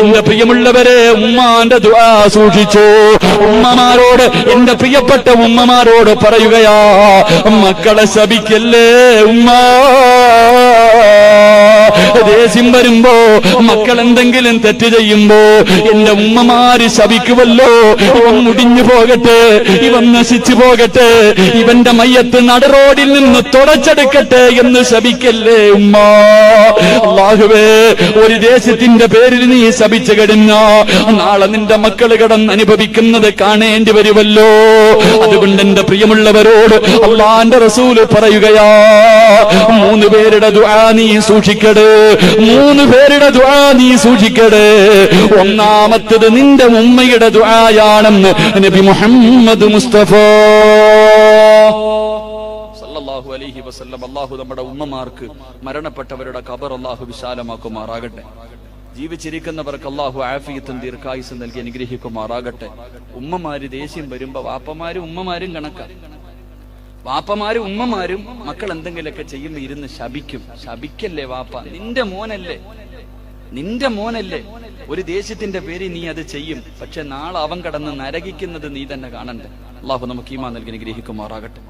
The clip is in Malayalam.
എന്റെ പ്രിയമുള്ളവരെ, ഉമ്മാന്റെ ദുആ സൂക്ഷിച്ചു. ഉമ്മമാരോട്, എന്റെ പ്രിയപ്പെട്ട ഉമ്മമാരോട് പറയുകയാ, മക്കളെ ശപിക്കല്ലേ ഉമ്മ. ദേഷ്യം വരുമ്പോ, മക്കൾ എന്തെങ്കിലും തെറ്റ് ചെയ്യുമ്പോ എന്റെ ഉമ്മമാര് ശപിക്കുമല്ലോ. ഇവൻ മുടിഞ്ഞു പോകട്ടെ, ഇവൻ നശിച്ചു പോകട്ടെ, ഇവന്റെ മയ്യത്ത് നടുറോഡിൽ നിന്ന് തുടച്ചെടുക്കട്ടെ എന്ന് ശപിക്കല്ലേ ഉമ്മ. അല്ലാഹുവേ, ഒരു ദേശത്തിന്റെ പേരിൽ നീ ശപിച്ചു കഴിഞ്ഞ നാളെ നിന്റെ മക്കൾ കിടന്ന് അനുഭവിക്കുന്നത് കാണേണ്ടി വരുമല്ലോ. അതുകൊണ്ട് എന്റെ പ്രിയമുള്ളവരോട് അല്ലാഹുവിന്റെ റസൂല് പറയുകയാ, 3 പേരുടെ ദുആ നീ സൂക്ഷിക്കടേ, 3 പേരുടെ ദുആ നീ സൂക്ഷിക്കടേ. ഒന്നാമത്തേത് നിന്റെ ഉമ്മയുടെ ദുആയാണെന്ന് നബി മുഹമ്മദ് മുസ്തഫ സല്ലല്ലാഹു അലൈഹി വസല്ലം. അല്ലാഹു നമ്മുടെ ഉമ്മമാർക്ക്, മരണപ്പെട്ടവരുടെ ഖബർ അല്ലാഹു വിശാലമാക്കുമാറാകട്ടെ. ജീവിച്ചിരിക്കുന്നവർക്ക് അല്ലാഹു ആഫിയത്തും ദീർഘായുസ്സും നൽകി അനുഗ്രഹിക്കുമാറാകട്ടെ. ഉമ്മമാര് ദേഷ്യം വരുമ്പോ വാപ്പമാരും ഉമ്മമാരും കണക്കാണ്. വാപ്പമാരും ഉമ്മമാരും മക്കൾ എന്തെങ്കിലുമൊക്കെ ചെയ്യുമ്പോ ഇരുന്ന് ശപിക്കും. ശപിക്കല്ലേ വാപ്പ, നിന്റെ മോനല്ലേ, നിന്റെ മോനല്ലേ. ഒരു ദേശത്തിന്റെ പേര് നീ അത് ചെയ്യും, പക്ഷെ നാളെ അവൻ കടന്ന് നരകിക്കുന്നത് നീ തന്നെ കാണണ്ടേ. അല്ലാഹു നമുക്ക് ഈമാൻ നൽകി അനുഗ്രഹിക്കുമാറാകട്ടെ.